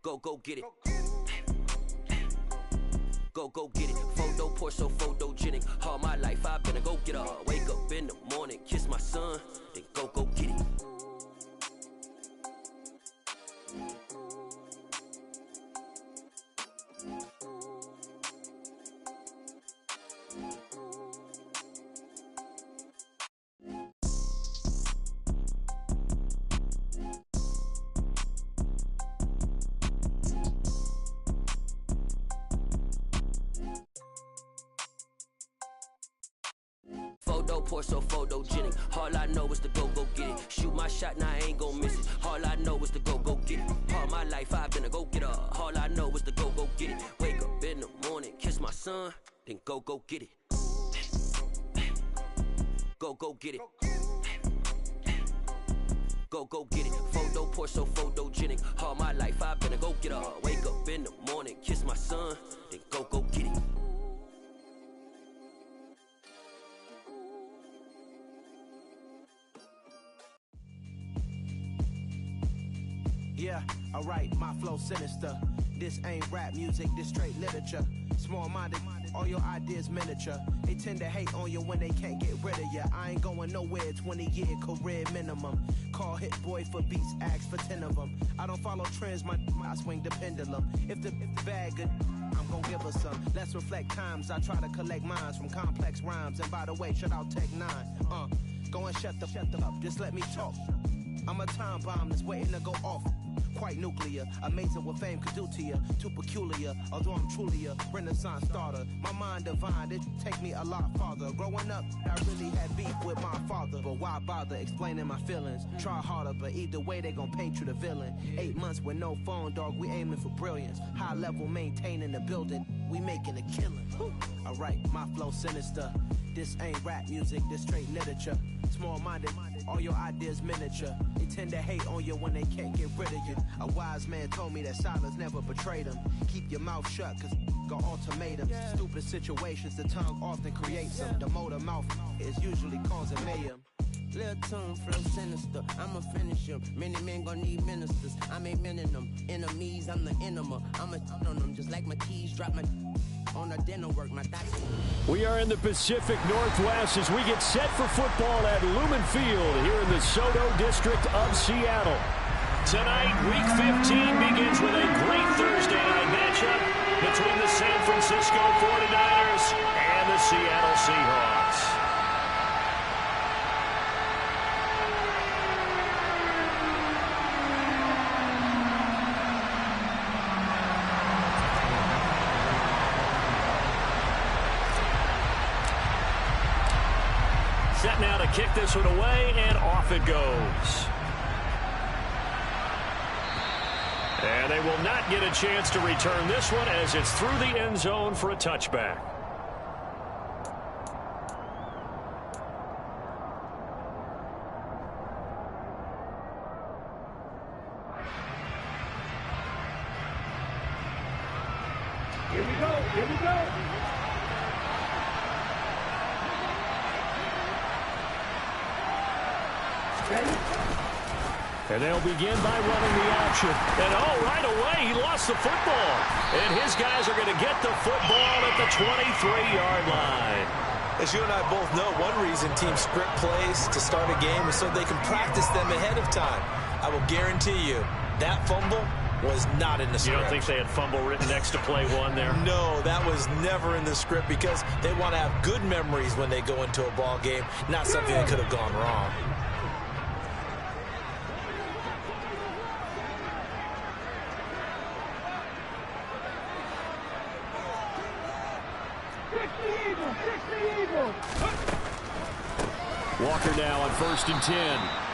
Go get it. Go get it. Photo poor, so photogenic. All my life I've been a go-getter. Wake up in the morning, kiss my son, then go get it. Photo poor, so photogenic. All I know is to go get it. Shoot my shot, now I ain't gon' miss it. All I know is to go get it. All my life I've been a go-getter. All I know is to go get it. Wake up in the morning, kiss my son, then go get it. Go get it. Go get it. Photo poor, so photogenic. All my life I've been a go-getter. Wake up in the morning, kiss my son, then go get it. Yeah, alright, my flow sinister. This ain't rap music, this straight literature. Small-minded, all your ideas miniature. They tend to hate on you when they can't get rid of you. I ain't going nowhere, 20-year career minimum. Call Hit Boy for beats, ask for 10 of them. I don't follow trends, I swing the pendulum. If the bag good, I'm gon' give her some. Let's reflect times, I try to collect minds from complex rhymes. And by the way, shout out Tech 9. Go and shut the up, just let me talk. I'm a time bomb that's waiting to go off. Quite nuclear, amazing what fame could do to you. Too peculiar, although I'm truly a renaissance starter. My mind divine, it take me a lot farther. Growing up, I really had beef with my father. But why bother explaining my feelings? Try harder, but either way they gon' paint you the villain. 8 months with no phone, dog, we aiming for brilliance. High level maintaining the building, we making a killing. Alright, my flow sinister. This ain't rap music, this straight literature. Small-minded, all your ideas miniature. They tend to hate on you when they can't get rid of you. A wise man told me that silence never betrayed him. Keep your mouth shut, cause got ultimatums. Stupid situations, the tongue often creates them. The motor mouth is usually causing mayhem. Little tune, flow sinister, I'ma finish him. Many men gon' need ministers, I'm a men in them. Enemies, I'm the enema. I'ma on them, just like my keys, drop my on the dinner work, my thoughts. We are in the Pacific Northwest as we get set for football at Lumen Field here in the Soto District of Seattle. Tonight, Week 15 begins with a great Thursday night matchup between the San Francisco 49ers and the Seattle Seahawks. Set now to kick this one away, and off it goes. And they will not get a chance to return this one as it's through the end zone for a touchback. Here we go, here we go. And they'll begin by running the option. And right away, he lost the football. And his guys are going to get the football at the 23-yard line. As you and I both know, one reason teams script plays to start a game is so they can practice them ahead of time. I will guarantee you, that fumble was not in the script. You don't think they had fumble written next to play one there? No, that was never in the script because they want to have good memories when they go into a ball game, not something that could have gone wrong. Walker now on 1st and 10.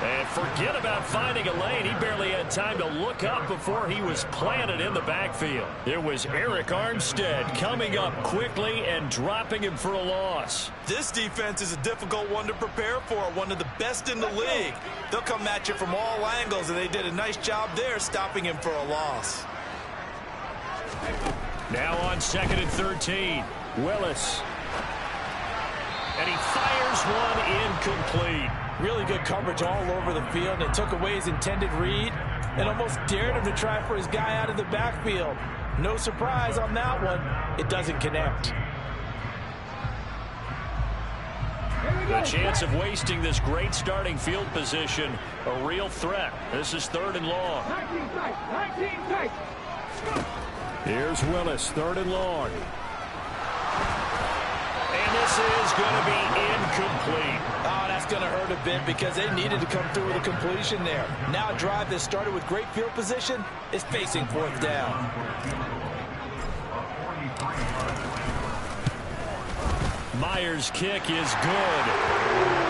And forget about finding a lane. He barely had time to look up before he was planted in the backfield. It was Eric Armstead coming up quickly and dropping him for a loss. This defense is a difficult one to prepare for, one of the best in the league. They'll come at you from all angles, and they did a nice job there stopping him for a loss. Now on 2nd and 13. Willis. And he fires one incomplete. Really good coverage all over the field. They took away his intended read. and almost dared him to try for his guy out of the backfield. No surprise on that one. It doesn't connect. The chance of wasting this great starting field position, a real threat. This is 3rd and long. 19 tight. Here's Willis, 3rd and long. And this is going to be incomplete. Oh, that's going to hurt a bit because they needed to come through with a completion there. Now a drive that started with great field position is facing 4th down. Myers' kick is good.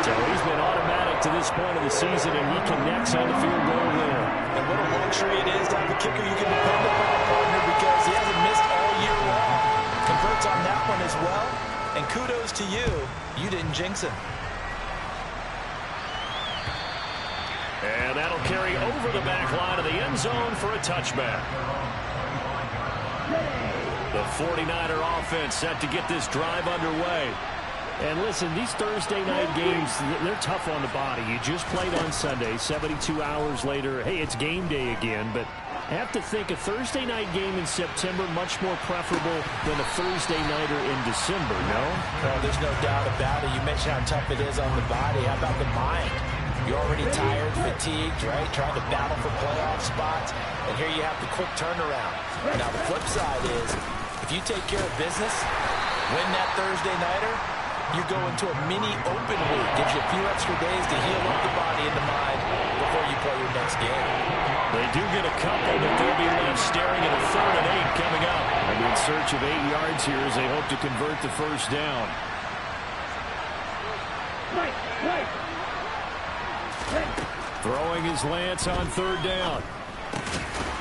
So he's been automatic to this point of the season, and he connects on the field goal there. And what a luxury it is to have a kicker you can depend upon, partner, because he hasn't missed all year long. Converts on that one as well. And kudos to you. You didn't jinx him. And that'll carry over the back line of the end zone for a touchback. The 49er offense set to get this drive underway. And listen, these Thursday night games, they're tough on the body. You just played on Sunday, 72 hours later. Hey, it's game day again, but I have to think a Thursday night game in September much more preferable than a Thursday nighter in December, no? Oh, there's no doubt about it. You mentioned how tough it is on the body. How about the mind? You're already tired, fatigued, right? Trying to battle for playoff spots. And here you have the quick turnaround. Now, the flip side is, if you take care of business, win that Thursday nighter, you go into a mini open week. Gives you a few extra days to heal up the body and the mind before you play your next game. They do get a couple, but they'll be left staring at a 3rd and 8 coming up. And in search of 8 yards here as they hope to convert the first down. Right. Throwing his Lance on 3rd down.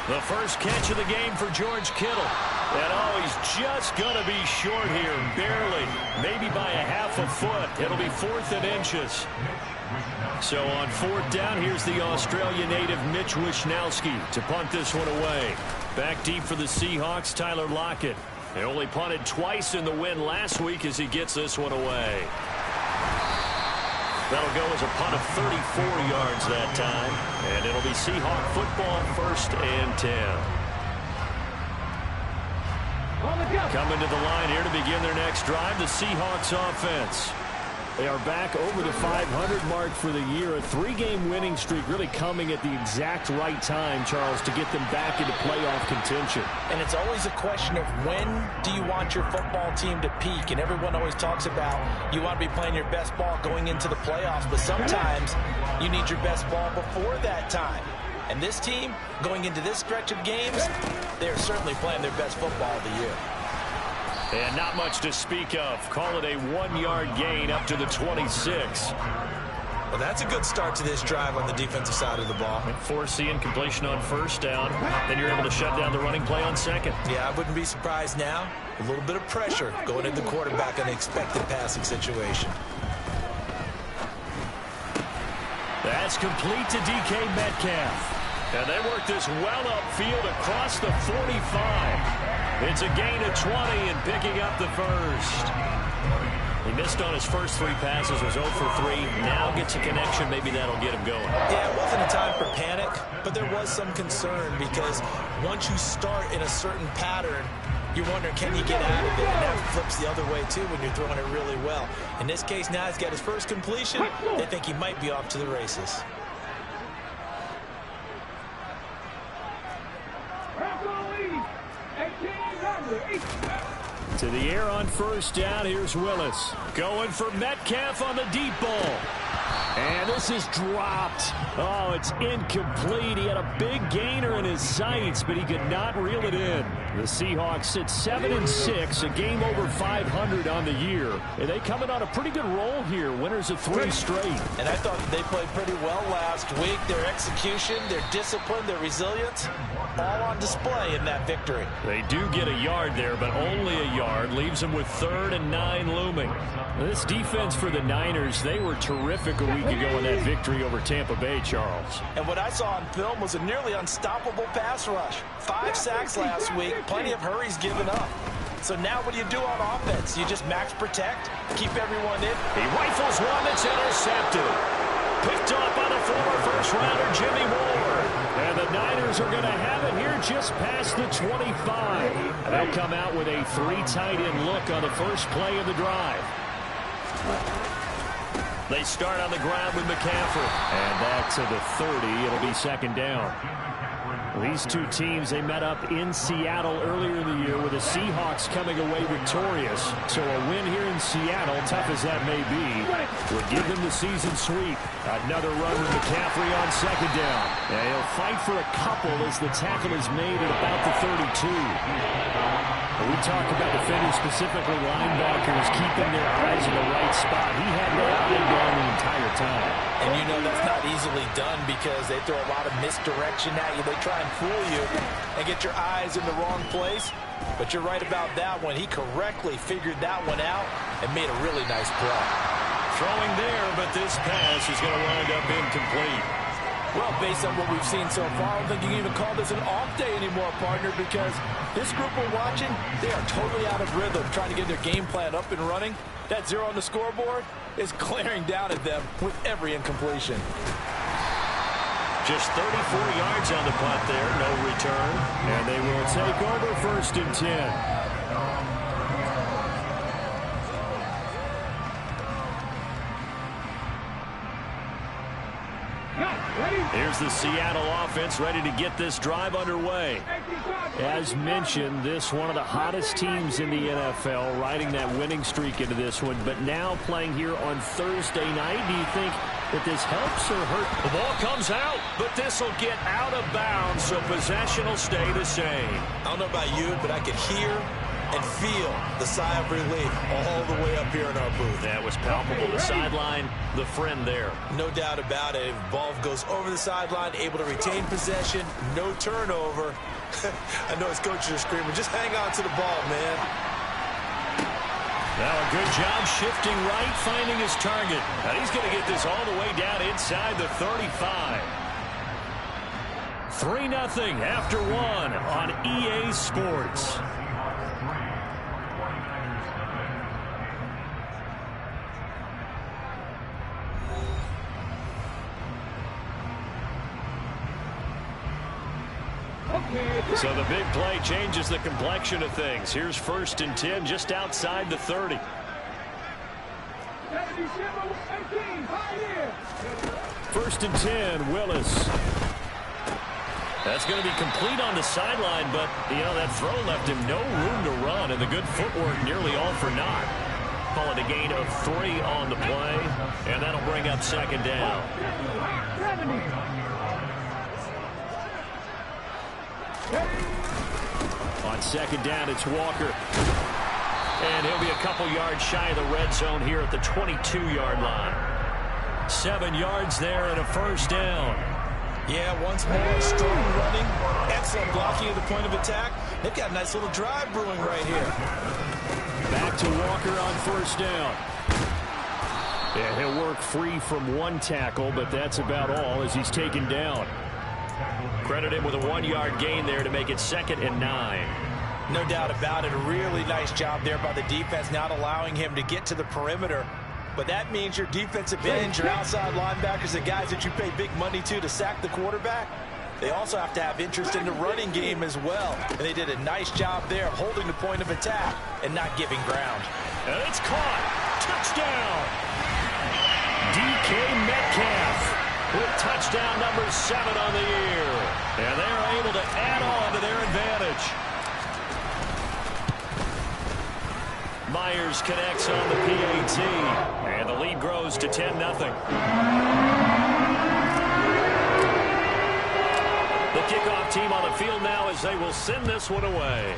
The first catch of the game for George Kittle. And oh, he's just going to be short here, barely, maybe by a half a foot. It'll be 4th and inches. So on 4th down, here's the Australia native Mitch Wishnowsky to punt this one away. Back deep for the Seahawks, Tyler Lockett. They only punted twice in the win last week as he gets this one away. That'll go as a punt of 34 yards that time. And it'll be Seahawk football, 1st and 10. Coming to the line here to begin their next drive, the Seahawks offense. They are back over the 500 mark for the year. A 3-game winning streak really coming at the exact right time, Charles, to get them back into playoff contention. And it's always a question of when do you want your football team to peak? And everyone always talks about you want to be playing your best ball going into the playoffs, but sometimes you need your best ball before that time. And this team, going into this stretch of games, they're certainly playing their best football of the year. And not much to speak of. Call it a 1-yard gain up to the 26. Well, that's a good start to this drive on the defensive side of the ball. Forcing completion on 1st down. Then you're able to shut down the running play on 2nd. Yeah, I wouldn't be surprised now. A little bit of pressure going into the quarterback in an expected passing situation. That's complete to DK Metcalf. And they work this well upfield across the 45. It's a gain of 20 and picking up the first. He missed on his first 3 passes, was 0 for 3. Now gets a connection. Maybe that'll get him going. Yeah, it wasn't a time for panic, but there was some concern because once you start in a certain pattern, you're wondering, can you get out of it? And that flips the other way, too, when you're throwing it really well. In this case, now he's got his first completion. They think he might be off to the races. To the air on 1st down. Here's Willis. Going for Metcalf on the deep ball. And this is dropped. Oh, it's incomplete. He had a big gainer in his sights, but he could not reel it in. The Seahawks sit 7-6, a game over 500 on the year. And they come in on a pretty good roll here. Winners of 3 straight. And I thought they played pretty well last week. Their execution, their discipline, their resilience, all on display in that victory. They do get a yard there, but only a yard. Leaves them with 3rd and 9 looming. This defense for the Niners, they were terrific a week ago in that victory over Tampa Bay, Charles. And what I saw on film was a nearly unstoppable pass rush. 5 sacks last week, plenty of hurries given up. So now what do you do on offense? You just max protect, keep everyone in. He rifles one that's intercepted. Picked up by the former first-rounder Jimmy Moore. And the Niners Steelers are going to have it here just past the 25. They'll come out with a 3 tight end look on the first play of the drive. They start on the ground with McCaffrey. And back to the 30. It'll be second down. These two teams, they met up in Seattle earlier in the year with the Seahawks coming away victorious. So a win here in Seattle, tough as that may be, would give them the season sweep. Another run with McCaffrey on second down. And he'll fight for a couple as the tackle is made at about the 32. We talk about defenders, specifically linebackers, keeping their eyes in the right spot. He had that eye down the entire time. And you know that's not easily done because they throw a lot of misdirection at you. They try and fool you and get your eyes in the wrong place. But you're right about that one. He correctly figured that one out and made a really nice play. Throwing there, but this pass is going to wind up incomplete. Well, based on what we've seen so far, I don't think you can even call this an off day anymore, partner, because this group we're watching, they are totally out of rhythm, trying to get their game plan up and running. That 0 on the scoreboard is glaring down at them with every incompletion. Just 34 yards on the punt there, no return. And they will take over first and 10. Here's the Seattle offense ready to get this drive underway. As mentioned, this one of the hottest teams in the NFL, riding that winning streak into this one, but now playing here on Thursday night. Do you think that this helps or hurts? The ball comes out, but this will get out of bounds, so possession will stay the same. I don't know about you, but I could hear and feel the sigh of relief all the way up here in our booth. That was palpable. The sideline, the friend there. No doubt about it. If ball goes over the sideline, able to retain possession, no turnover. I know his coaches are screaming, just hang on to the ball, man. Now a good job shifting right, finding his target. Now he's going to get this all the way down inside the 35. 3-0 after 1 on EA Sports. So the big play changes the complexion of things. Here's first and 10 just outside the 30. First and 10, Willis. That's going to be complete on the sideline, but, you know, that throw left him no room to run, and the good footwork nearly all for naught. Call it a gain of 3 on the play, and that'll bring up second down. On second down, it's Walker. And he'll be a couple yards shy of the red zone here at the 22-yard line. 7 yards there and a first down. Yeah, once more, strong running, excellent blocking at the point of attack. They've got a nice little drive brewing right here. Back to Walker on first down. Yeah, he'll work free from one tackle, but that's about all as he's taken down. Credit him with a 1-yard gain there to make it 2nd and 9. No doubt about it. A really nice job there by the defense, not allowing him to get to the perimeter. But that means your defensive ends, your outside linebackers, the guys that you pay big money to sack the quarterback, they also have to have interest in the running game as well. And they did a nice job there of holding the point of attack and not giving ground. And it's caught. Touchdown. DK Metcalf with touchdown number 7 on the year. And they're able to add on to their advantage. Myers connects on the PAT. And the lead grows to 10-0. The kickoff team on the field now as they will send this one away.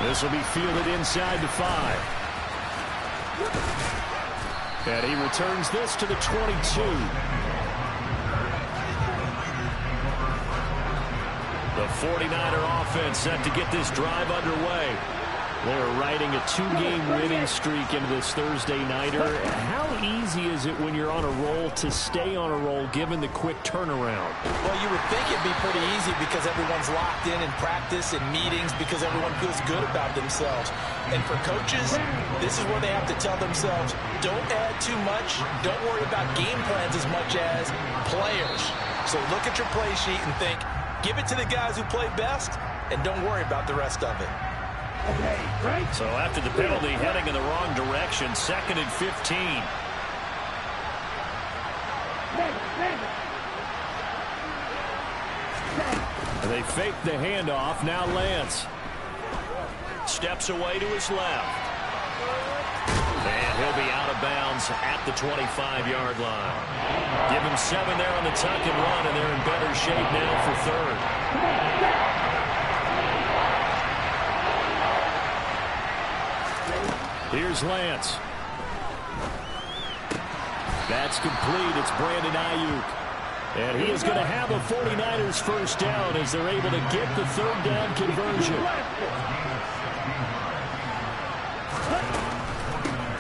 This will be fielded inside the 5. And he returns this to the 22. The 49er offense set to get this drive underway. They're riding a 2-game winning streak into this Thursday nighter. How easy is it when you're on a roll to stay on a roll given the quick turnaround? Well, you would think it'd be pretty easy because everyone's locked in practice and meetings because everyone feels good about themselves. And for coaches, this is where they have to tell themselves, don't add too much, don't worry about game plans as much as players. So look at your play sheet and think, give it to the guys who play best, and don't worry about the rest of it. So after the penalty, heading in the wrong direction, 2nd and 15. They fake the handoff. Now Lance steps away to his left. And he'll be out of bounds at the 25-yard line. Give him 7 there on the tuck and run, and they're in better shape now for 3rd. Here's Lance. That's complete. It's Brandon Ayuk. And he is going to have a 49ers first down as they're able to get the 3rd down conversion.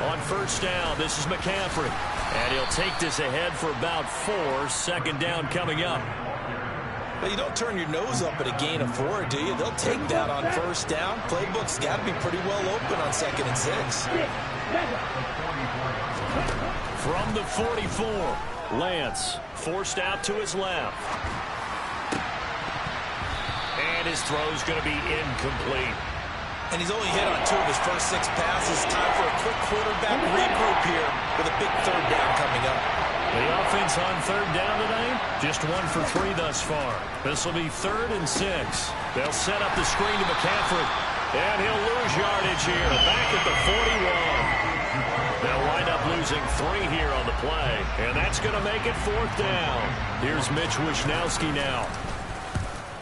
On first down, this is McCaffrey. And he'll take this ahead for about 4. 2nd down coming up. But you don't turn your nose up at a gain of 4, do you? They'll take that on first down. Playbook's got to be pretty well open on 2nd and 6. From the 44, Lance forced out to his left. And his throw's going to be incomplete. And he's only hit on 2 of his first 6 passes. Time for a quick quarterback regroup here with a big 3rd down coming up. The offense on 3rd down tonight, just 1 for 3 thus far. This will be 3rd and 6. They'll set up the screen to McCaffrey. And he'll lose yardage here, back at the 41. They'll wind up losing 3 here on the play. And that's going to make it 4th down. Here's Mitch Wishnowsky now.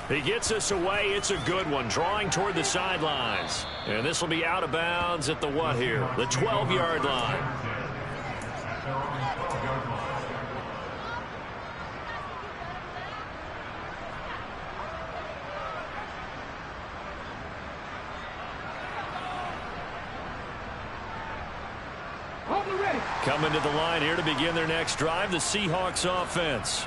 He gets us away. It's a good one, drawing toward the sidelines. And this will be out of bounds at the what here? The 12-yard line. Coming to the line here to begin their next drive, the Seahawks offense.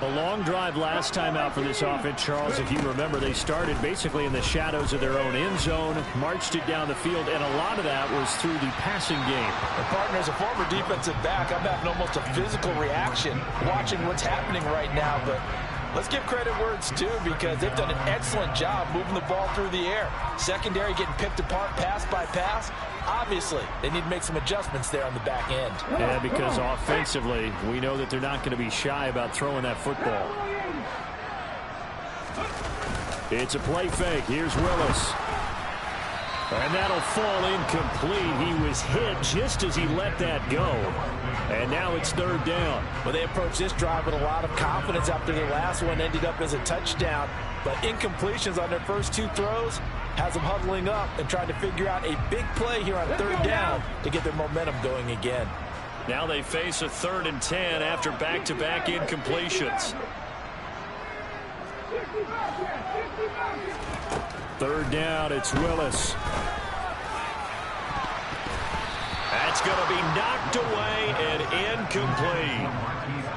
A long drive last time out for this offense, Charles. If you remember, they started basically in the shadows of their own end zone, marched it down the field, and a lot of that was through the passing game. And partner, as a former defensive back, I'm having almost a physical reaction watching what's happening right now, but let's give credit where it's due because they've done an excellent job moving the ball through the air. Secondary getting picked apart pass by pass. Obviously, they need to make some adjustments there on the back end. Yeah, because offensively, we know that they're not going to be shy about throwing that football. It's a play fake. Here's Willis. And that'll fall incomplete. He was hit just as he let that go. And now it's 3rd down. Well, they approached this drive with a lot of confidence after their last one ended up as a touchdown. But incompletions on their first 2 throws has them huddling up and trying to figure out a big play here on 3rd down to get their momentum going again. Now they face a 3rd and 10 after back-to-back incompletions. 3rd down, it's Willis. That's going to be knocked away and incomplete.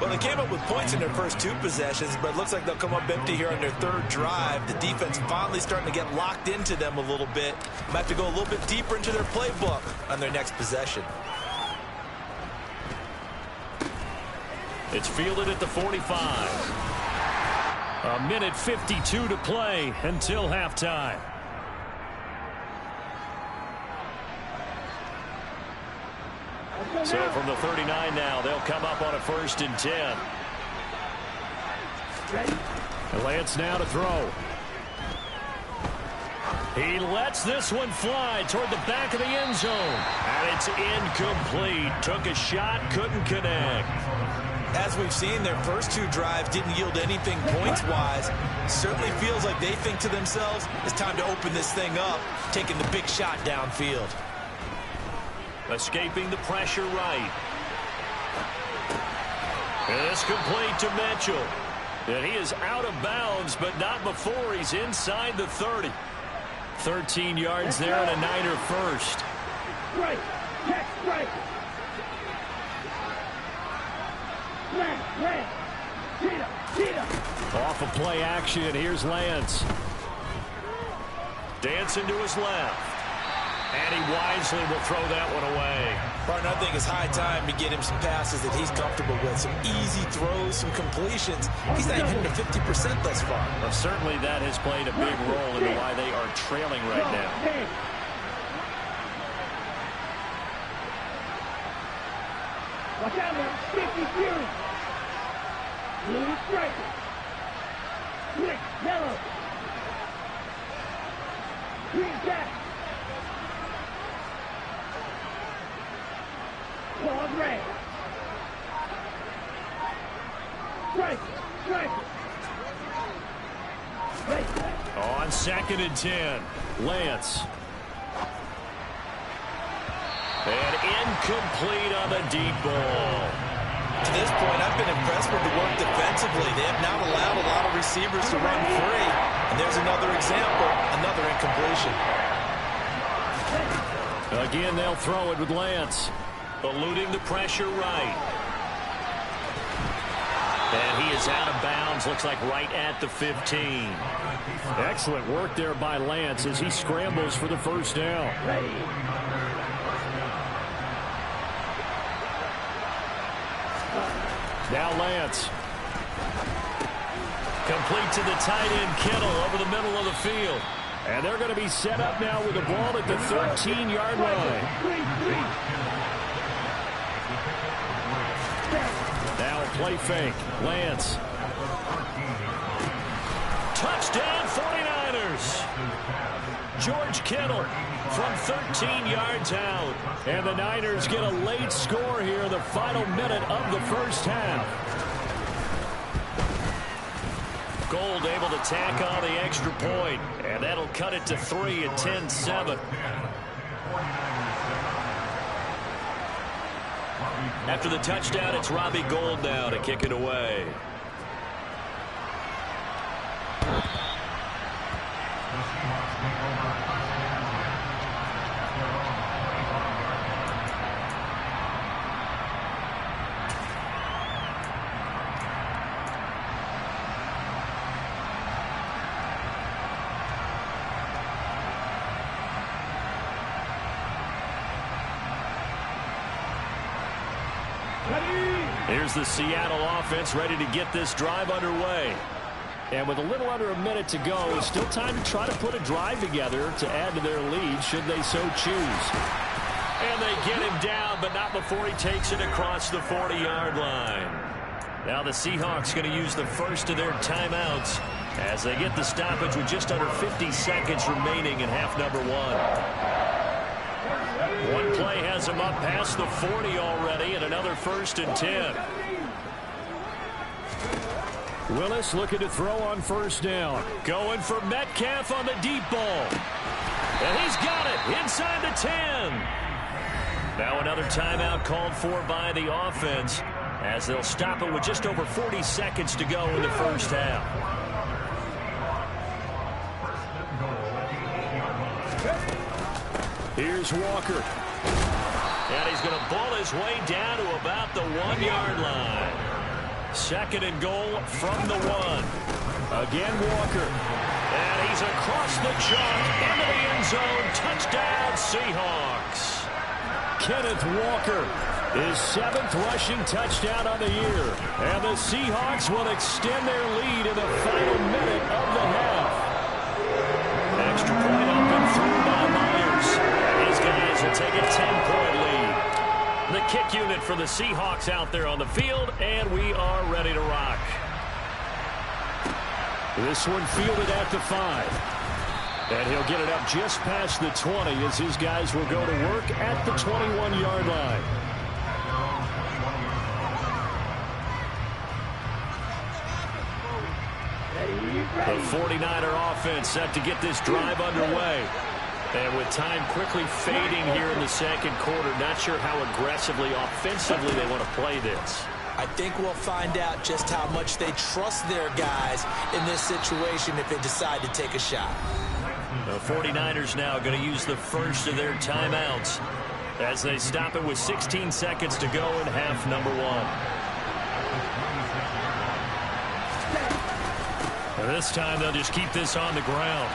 Well, they came up with points in their first 2 possessions, but it looks like they'll come up empty here on their 3rd drive. The defense finally starting to get locked into them a little bit. Might have to go a little bit deeper into their playbook on their next possession. It's fielded at the 45. A minute 52 to play until halftime. So from the 39 now, they'll come up on a 1st and 10. And Lance now to throw. He lets this one fly toward the back of the end zone. And it's incomplete. Took a shot, couldn't connect. As we've seen, their first 2 drives didn't yield anything points-wise. Certainly feels like they think to themselves, it's time to open this thing up, taking the big shot downfield. Escaping the pressure right. And it's complete to Mitchell. And he is out of bounds, but not before he's inside the 30. 13 yards there and a Niner first. Strike. Check. Strike. Lance. Cheetah. Off of play action. Here's Lance. Dancing to his left. And he wisely will throw that one away. Partner, I think it's high time to get him some passes that he's comfortable with. Some easy throws, some completions. He's not even hitting to 50% thus far. Well, certainly that has played a big role in why they are trailing right now. Watch out, man. 50 Fury. Blue striker. Quick, yellow. Green jack. Claws red. Strike. On 2nd and 10, Lance. And incomplete on the deep ball. To this point, I've been impressed with the work defensively. They have not allowed a lot of receivers to run free. And there's another example, another incompletion. Again, they'll throw it with Lance. Eluding the pressure right. And he is out of bounds, looks like right at the 15. Excellent work there by Lance as he scrambles for the first down. Now Lance. Complete to the tight end, Kittle, over the middle of the field. And they're going to be set up now with the ball at the 13-yard line. Now a play fake. Lance. Touchdown 49ers. George Kittle from 13 yards out. And the Niners get a late score here in the final minute of the first half. Gold able to tack on the extra point. And that'll cut it to 3 at 10-7. After the touchdown, it's Robbie Gould now to kick it away. Here's the Seattle offense ready to get this drive underway. And with a little under a minute to go, still time to try to put a drive together to add to their lead should they so choose. And they get him down, but not before he takes it across the 40-yard line. Now the Seahawks going to use the first of their timeouts as they get the stoppage with just under 50 seconds remaining in half number 1. One play has him up past the 40 already, and another 1st and 10. Willis looking to throw on first down. Going for Metcalf on the deep ball. And he's got it inside the 10. Now another timeout called for by the offense as they'll stop it with just over 40 seconds to go in the first half. Here's Walker. And he's going to ball his way down to about the 1-yard line. 2nd and goal from the 1. Again, Walker. And he's across the chalk into the end zone. Touchdown, Seahawks. Kenneth Walker, his 7th rushing touchdown of the year. And the Seahawks will extend their lead in the final minute of the half. Extra point up and through by Myers. These guys will take a 10-point lead. The kick unit for the Seahawks out there on the field, and we are ready to rock. This one fielded at the 5. And he'll get it up just past the 20 as his guys will go to work at the 21-yard line. The 49er offense set to get this drive underway. And with time quickly fading here in the second quarter, not sure how aggressively, offensively they want to play this. I think we'll find out just how much they trust their guys in this situation if they decide to take a shot. The 49ers now going to use the first of their timeouts as they stop it with 16 seconds to go in half number 1. And this time they'll just keep this on the ground.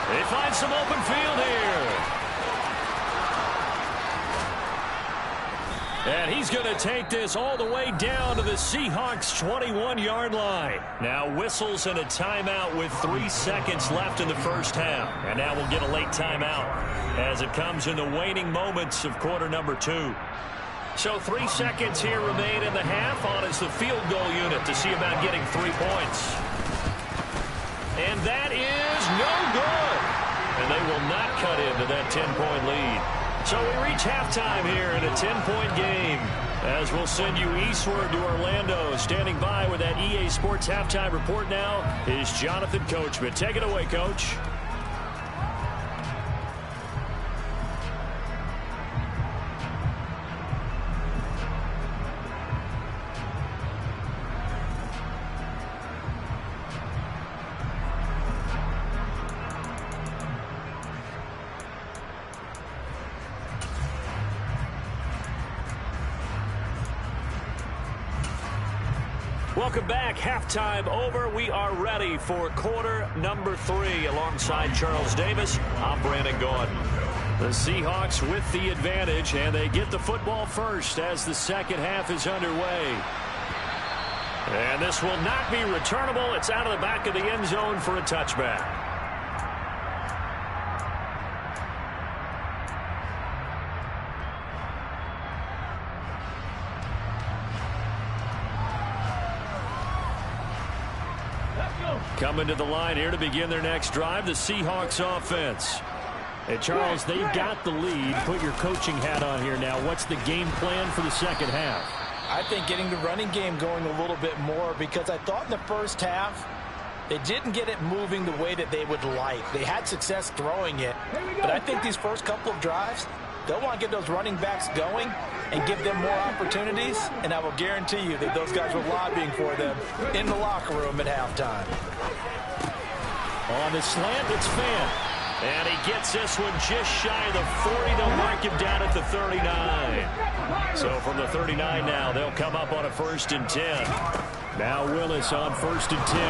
They find some open field here. And he's going to take this all the way down to the Seahawks 21-yard line. Now whistles and a timeout with 3 seconds left in the first half. And now we'll get a late timeout as it comes in the waning moments of quarter number 2. So 3 seconds here remain in the half. On is the field goal unit to see about getting 3 points. And that is no good. And they will not cut into that 10-point lead. So we reach halftime here in a 10-point game as we'll send you eastward to Orlando. Standing by with that EA Sports halftime report now is Jonathan Coachman. Take it away, Coach. Welcome back. Halftime over. We are ready for quarter number 3. Alongside Charles Davis, I'm Brandon Gordon. The Seahawks with the advantage, and they get the football first as the second half is underway. And this will not be returnable. It's out of the back of the end zone for a touchback. Coming to the line here to begin their next drive, the Seahawks offense. Hey, Charles, they've got the lead. Put your coaching hat on here now. What's the game plan for the second half? I think getting the running game going a little bit more, because I thought in the first half they didn't get it moving the way that they would like. They had success throwing it, but I think these first couple of drives, they'll want to get those running backs going and give them more opportunities, and I will guarantee you that those guys were lobbying for them in the locker room at halftime. On the slant, it's Fant. And he gets this one just shy of the 40. They'll mark him down at the 39. So from the 39 now, they'll come up on a 1st and 10. Now Willis on 1st and 10.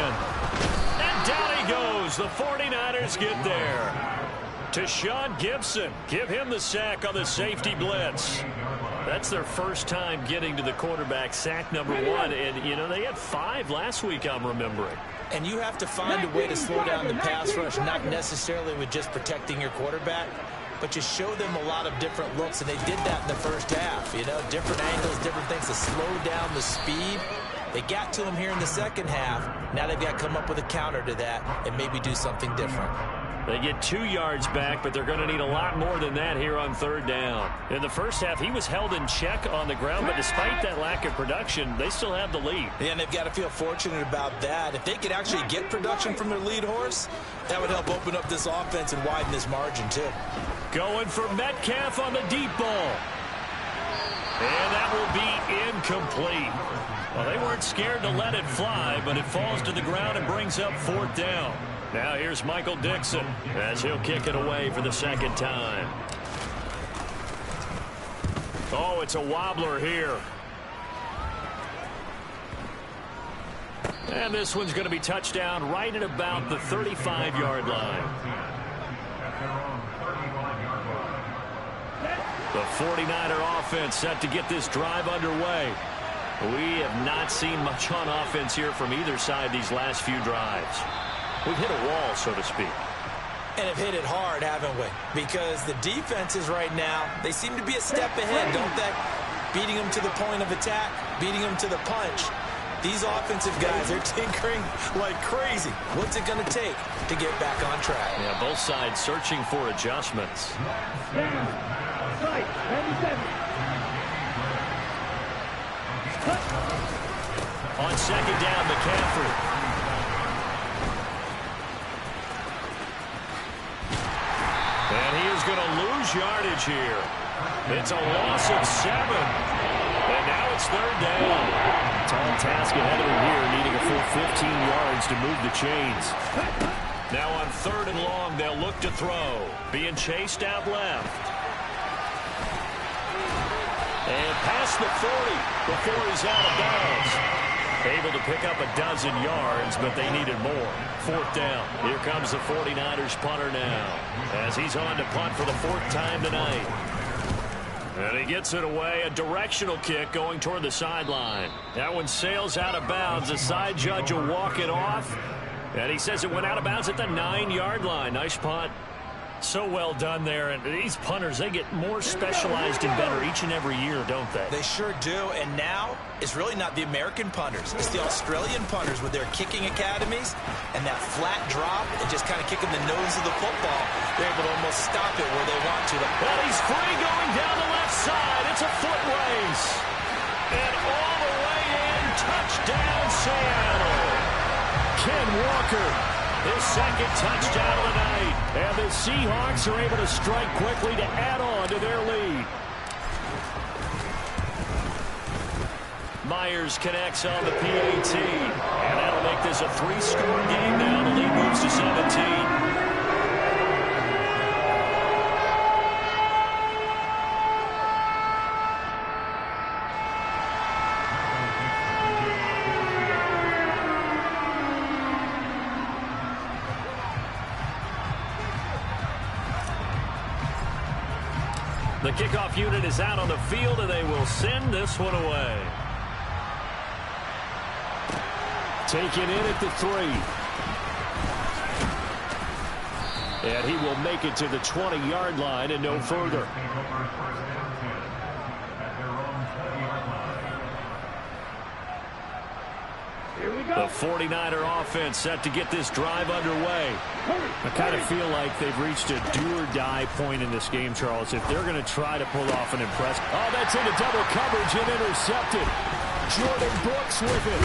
And down he goes. The 49ers get there. To Sean Gibson. Give him the sack on the safety blitz. That's their first time getting to the quarterback, sack number 1. And, you know, they had 5 last week, I'm remembering. And you have to find a way to slow down the pass rush, not necessarily with just protecting your quarterback, but just show them a lot of different looks. And they did that in the first half, you know, different angles, different things to slow down the speed. They got to him here in the second half. Now they've got to come up with a counter to that and maybe do something different. They get 2 yards back, but they're going to need a lot more than that here on 3rd down. In the first half, he was held in check on the ground, but despite that lack of production, they still have the lead. Yeah, and they've got to feel fortunate about that. If they could actually get production from their lead horse, that would help open up this offense and widen this margin, too. Going for Metcalf on the deep ball. And that will be incomplete. Well, they weren't scared to let it fly, but it falls to the ground and brings up 4th down. Now here's Michael Dixon as he'll kick it away for the second time. Oh, it's a wobbler here. And this one's going to be touchdown right at about the 35-yard line. The 49er offense set to get this drive underway. We have not seen much on offense here from either side these last few drives. We've hit a wall, so to speak. And have hit it hard, haven't we? Because the defenses right now, they seem to be a step ahead, don't they? Beating them to the point of attack, beating them to the punch. These offensive guys are tinkering like crazy. What's it going to take to get back on track? Yeah, both sides searching for adjustments. On second down, McCaffrey. And he is going to lose yardage here. It's a loss of 7. And now it's 3rd down. Tall task ahead of him here, needing a full 15 yards to move the chains. Now on 3rd and long, they'll look to throw. Being chased out left. And past the 40 before he's out of bounds. Able to pick up a dozen yards, but they needed more. 4th down. Here comes the 49ers punter now, as he's on to punt for the 4th time tonight. And he gets it away. A directional kick going toward the sideline. That one sails out of bounds. The side judge will walk it off. And he says it went out of bounds at the 9-yard line. Nice punt. So well done there. And these punters, they get more specialized and better each and every year, don't they? They sure do. And now it's really not the American punters. It's the Australian punters with their kicking academies and that flat drop and just kind of kicking the nose of the football. They're able to almost stop it where they want to. Well, he's free going down the left side. It's a foot race. And all the way in. Touchdown, Seattle. Ken Walker, his 2nd touchdown of the night. And the Seahawks are able to strike quickly to add on to their lead. Myers connects on the PAT. And that'll make this a 3-score game now. The lead moves to 17. The kickoff unit is out on the field, and they will send this one away. Taken in at the 3. And he will make it to the 20-yard line and no further. The 49er offense set to get this drive underway. I kind of feel like they've reached a do-or-die point in this game, Charles, if they're going to try to pull off an impress. Oh, that's into double coverage and intercepted. Jordan Brooks with it.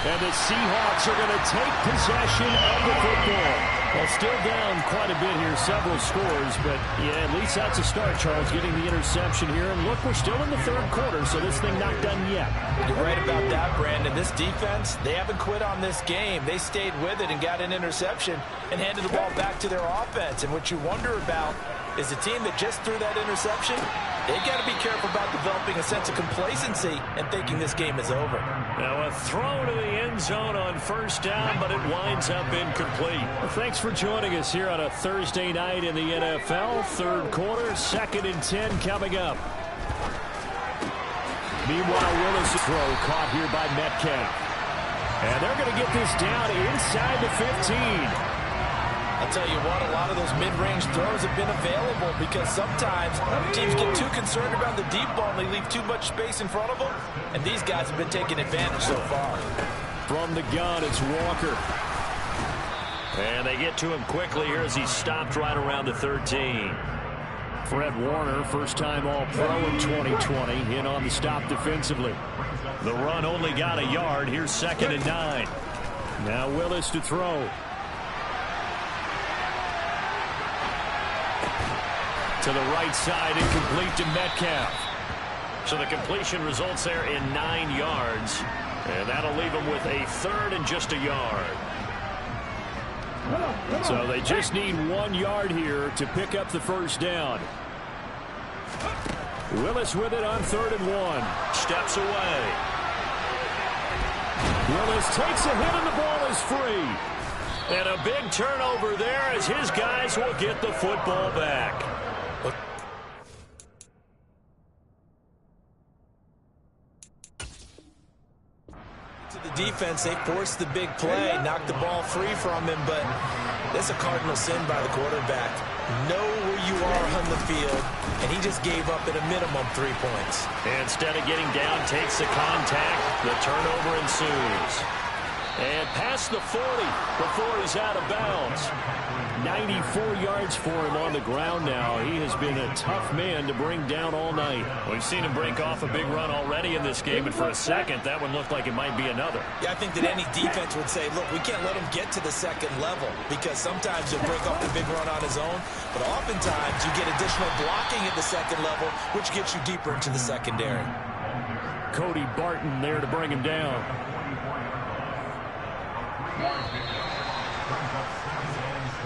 And the Seahawks are going to take possession of the football. Well, still down quite a bit here, several scores, but yeah, at least that's a start, Charles, getting the interception here. And look, we're still in the 3rd quarter, so this thing not done yet. You're right about that, Brandon. This defense, they haven't quit on this game. They stayed with it and got an interception and handed the ball back to their offense. And what you wonder about is the team that just threw that interception, they got to be careful about developing a sense of complacency and thinking this game is over. Now a throw to the end zone on 1st down, but it winds up incomplete. Well, thanks for joining us here on a Thursday night in the NFL. 3rd quarter, 2nd and 10 coming up. Meanwhile, Willis throw caught here by Metcalf. And they're going to get this down inside the 15. I'll tell you what, a lot of those mid-range throws have been available because sometimes teams get too concerned about the deep ball and they leave too much space in front of them, and these guys have been taking advantage so far. From the gun, it's Walker. And they get to him quickly here as he's stopped right around the 13. Fred Warner, first-time All-Pro in 2020, in on the stop defensively. The run only got a yard. Here's 2nd and 9. Now Willis to throw. To the right side, incomplete to Metcalf. So the completion results there in 9 yards. And that'll leave them with a 3rd and just a yard. So they just need 1 yard here to pick up the 1st down. Willis with it on 3rd and 1. Steps away. Willis takes a hit and the ball is free. And a big turnover there as his guys will get the football back. The defense, they forced the big play, knocked the ball free from him, but that's a cardinal sin by the quarterback. Know where you are on the field, and he just gave up at a minimum 3 points. Instead of getting down, takes the contact. The turnover ensues. And past the 40 before he's out of bounds. 94 yards for him on the ground now. He has been a tough man to bring down all night. We've seen him break off a big run already in this game, and for a second, that one looked like it might be another. Yeah, I think that any defense would say, look, we can't let him get to the 2nd level, because sometimes he'll break off a big run on his own, but oftentimes you get additional blocking at the 2nd level, which gets you deeper into the secondary. Cody Barton there to bring him down.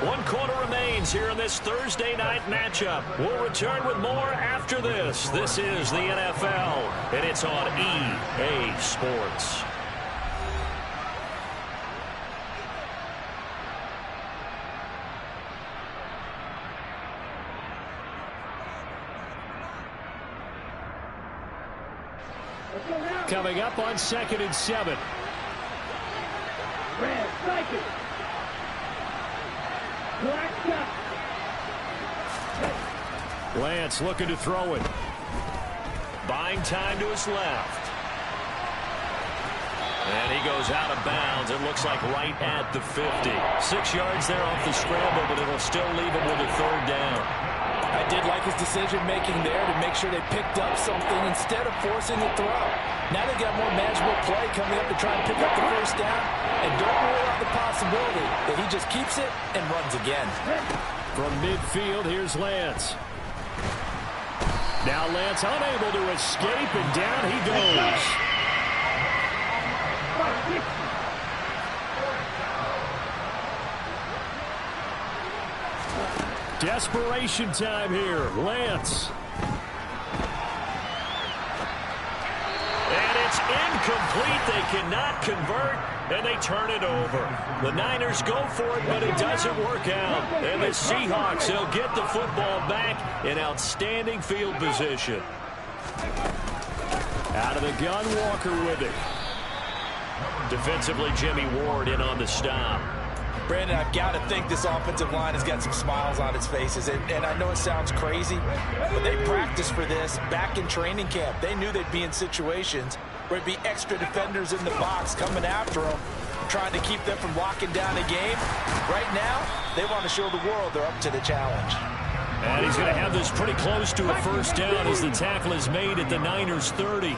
One quarter remains here in this Thursday night matchup. We'll return with more after this. This is the NFL, and it's on EA Sports. Coming up on 2nd and 7. Red, strike it. Black shot. Lance looking to throw it. Buying time to his left. And he goes out of bounds. It looks like right at the 50. 6 yards there off the scramble, but it'll still leave him with a 3rd down. I did like his decision-making there to make sure they picked up something instead of forcing the throw. Now they've got more manageable play coming up to try and pick up the 1st down. And don't rule out the possibility that he just keeps it and runs again. From midfield, here's Lance. Now Lance unable to escape, and down he goes. Desperation time here. Lance. And it's incomplete. They cannot convert, and they turn it over. The Niners go for it, but it doesn't work out. And the Seahawks, they'll get the football back in outstanding field position. Out of the gun, Walker with it. Defensively, Jimmy Ward in on the stop. Brandon, I've got to think this offensive line has got some smiles on its faces. And I know it sounds crazy, but they practiced for this back in training camp. They knew they'd be in situations where it'd be extra defenders in the box coming after them, trying to keep them from locking down a game. Right now, they want to show the world they're up to the challenge. And he's going to have this pretty close to a 1st down as the tackle is made at the Niners' 30.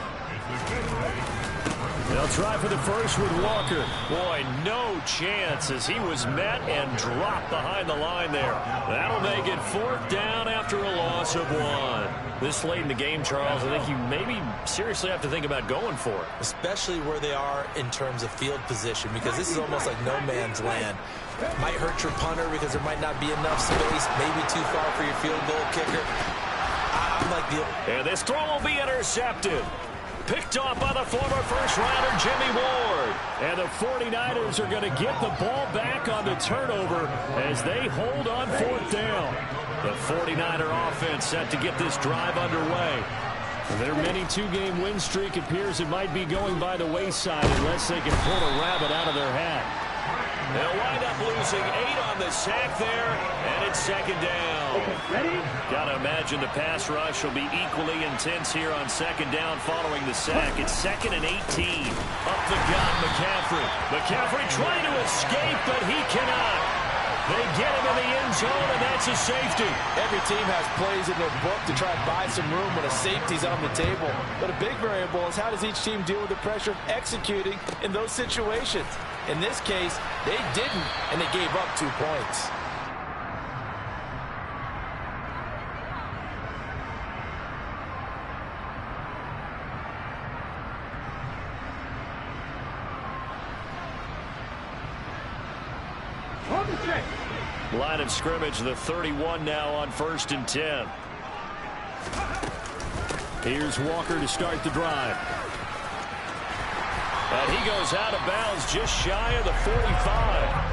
They'll try for the 1st with Walker. Boy, no chance as he was met and dropped behind the line there. That'll make it 4th down after a loss of 1. This late in the game, Charles, I think you maybe seriously have to think about going for it. Especially where they are in terms of field position, because this is almost like no man's land. Might hurt your punter because there might not be enough space, maybe too far for your field goal kicker. I'm like the... And this throw will be intercepted. Picked off by the former 1st-rounder Jimmy Ward. And the 49ers are going to get the ball back on the turnover as they hold on 4th down. The 49er offense set to get this drive underway. Their mini 2-game win streak appears it might be going by the wayside unless they can pull a rabbit out of their hat. They'll wind up losing 8 on the sack there, and it's 2nd down. Got to imagine the pass rush will be equally intense here on 2nd down following the sack. It's 2nd and 18. Up the gut, McCaffrey. McCaffrey trying to escape, but he cannot. They get him in the end zone, and that's a safety. Every team has plays in their book to try and buy some room when a safety's on the table. But a big variable is how does each team deal with the pressure of executing in those situations. In this case, they didn't, and they gave up 2 points. Line of scrimmage, the 31 now on 1st and 10. Here's Walker to start the drive. And he goes out of bounds just shy of the 45.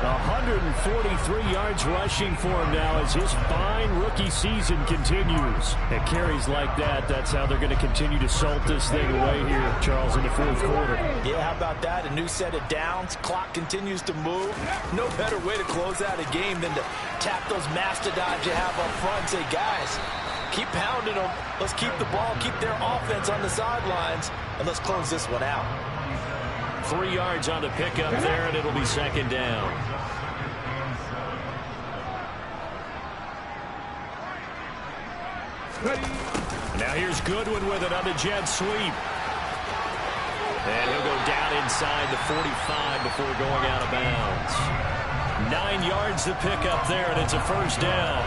143 yards rushing for him now as his fine rookie season continues. And carries like that, that's how they're going to continue to salt this thing away here, Charles, in the 4th quarter. Yeah, how about that? A new set of downs. Clock continues to move. No better way to close out a game than to tap those mastodons you have up front and say, guys, keep pounding them. Let's keep the ball, keep their offense on the sidelines, and let's close this one out. 3 yards on the pickup there, and it'll be 2nd down. Now here's Goodwin with it on the jet sweep. And he'll go down inside the 45 before going out of bounds. 9 yards to pick up there, and it's a 1st down.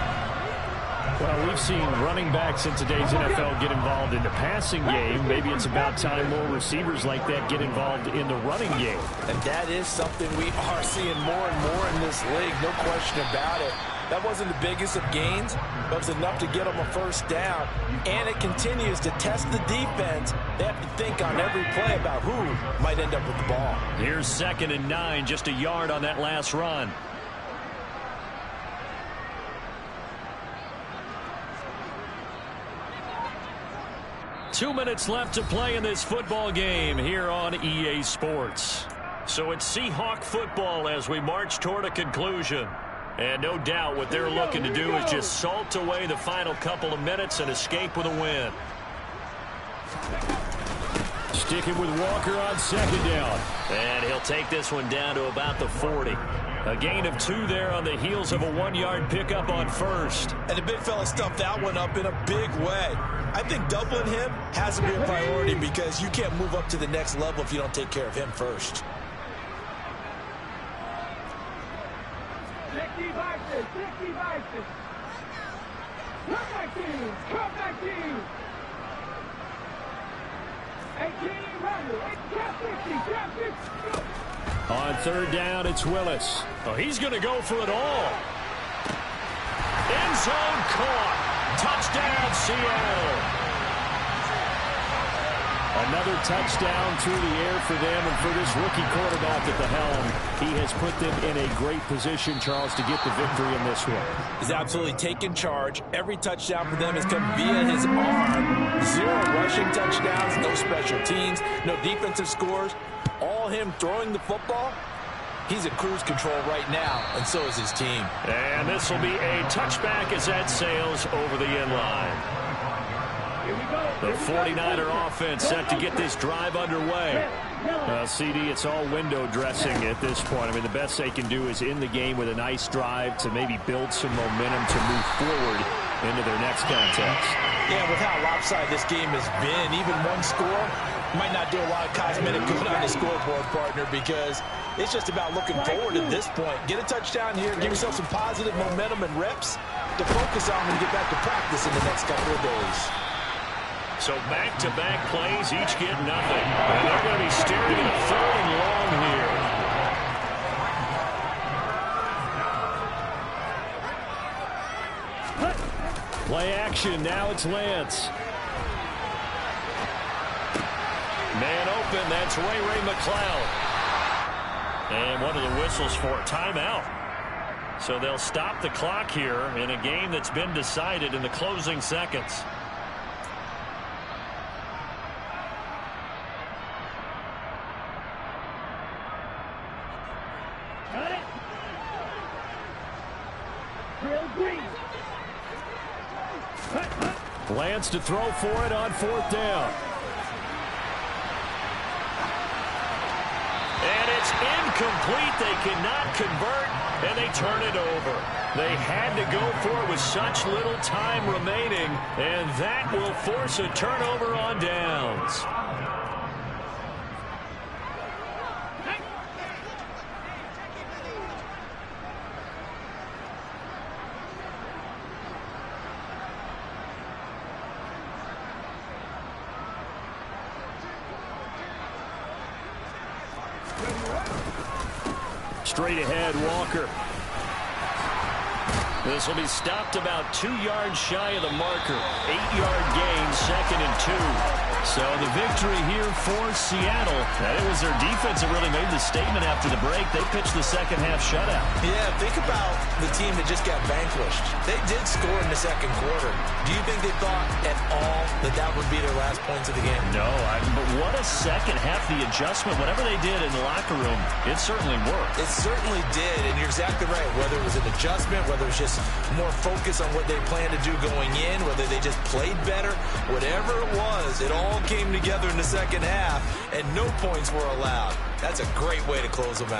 Well, we've seen running backs in today's NFL get involved in the passing game. Maybe it's about time more receivers like that get involved in the running game. And that is something we are seeing more and more in this league, no question about it. That wasn't the biggest of gains, but it was enough to get them a first down. And it continues to test the defense. They have to think on every play about who might end up with the ball. Here's 2nd and 9, just a yard on that last run. Two minutes left to play in this football game here on EA Sports. So it's Seahawk football as we march toward a conclusion. And no doubt what they're looking to do is just salt away the final couple of minutes and escape with a win. Sticking with Walker on 2nd down. And he'll take this one down to about the 40. A gain of 2 there on the heels of a 1-yard pickup on 1st. And the big fella stuffed that one up in a big way. I think doubling him has to be a priority because you can't move up to the next level if you don't take care of him first. 60 boxes, 60 boxes. Come back to you, come back to you. 18 runner, grab 50. On 3rd down, it's Willis. Oh, he's going to go for it all. End zone caught. Touchdown, Seattle. Another touchdown through the air for them, and for this rookie quarterback at the helm, he has put them in a great position, Charles, to get the victory in this one. He's absolutely taken charge. Every touchdown for them has come via his arm. 0 rushing touchdowns, no special teams, no defensive scores. All him throwing the football. He's at cruise control right now, and so is his team. And this will be a touchback as that sails over the end line. The 49er offense set to get this drive underway. CD, it's all window dressing at this point. I mean, the best they can do is in the game with a nice drive to maybe build some momentum to move forward into their next contest. Yeah, with how lopsided this game has been, even one score might not do a lot of cosmetic good on the scoreboard, partner, because it's just about looking forward at this point. Get a touchdown here, give yourself some positive momentum and reps to focus on when you get back to practice in the next couple of days. So back-to-back plays, each get nothing. And they're going to be staring at a 3rd and long here. Play action, now it's Lance. Man open, that's Ray McLeod. And one of the whistles for timeout. So they'll stop the clock here in a game that's been decided in the closing seconds. Lance to throw for it on 4th down. And it's incomplete. They cannot convert, and they turn it over. They had to go for it with such little time remaining, and that will force a turnover on downs. Straight ahead, Walker. This will be stopped about 2 yards shy of the marker. 8-yard gain, 2nd and 2. So the victory here for Seattle. And it was their defense that really made the statement after the break. They pitched the second-half shutout. Yeah, think about the team that just got vanquished. They did score in the 2nd quarter. Do you think they thought at all that that would be their last points of the game? No, but what a second half, the adjustment. Whatever they did in the locker room, it certainly worked. It certainly did, and you're exactly right. Whether it was an adjustment, whether it was just more focus on what they planned to do going in, whether they just played better, whatever it was, it all came together in the second half, and no points were allowed. That's a great way to close them out.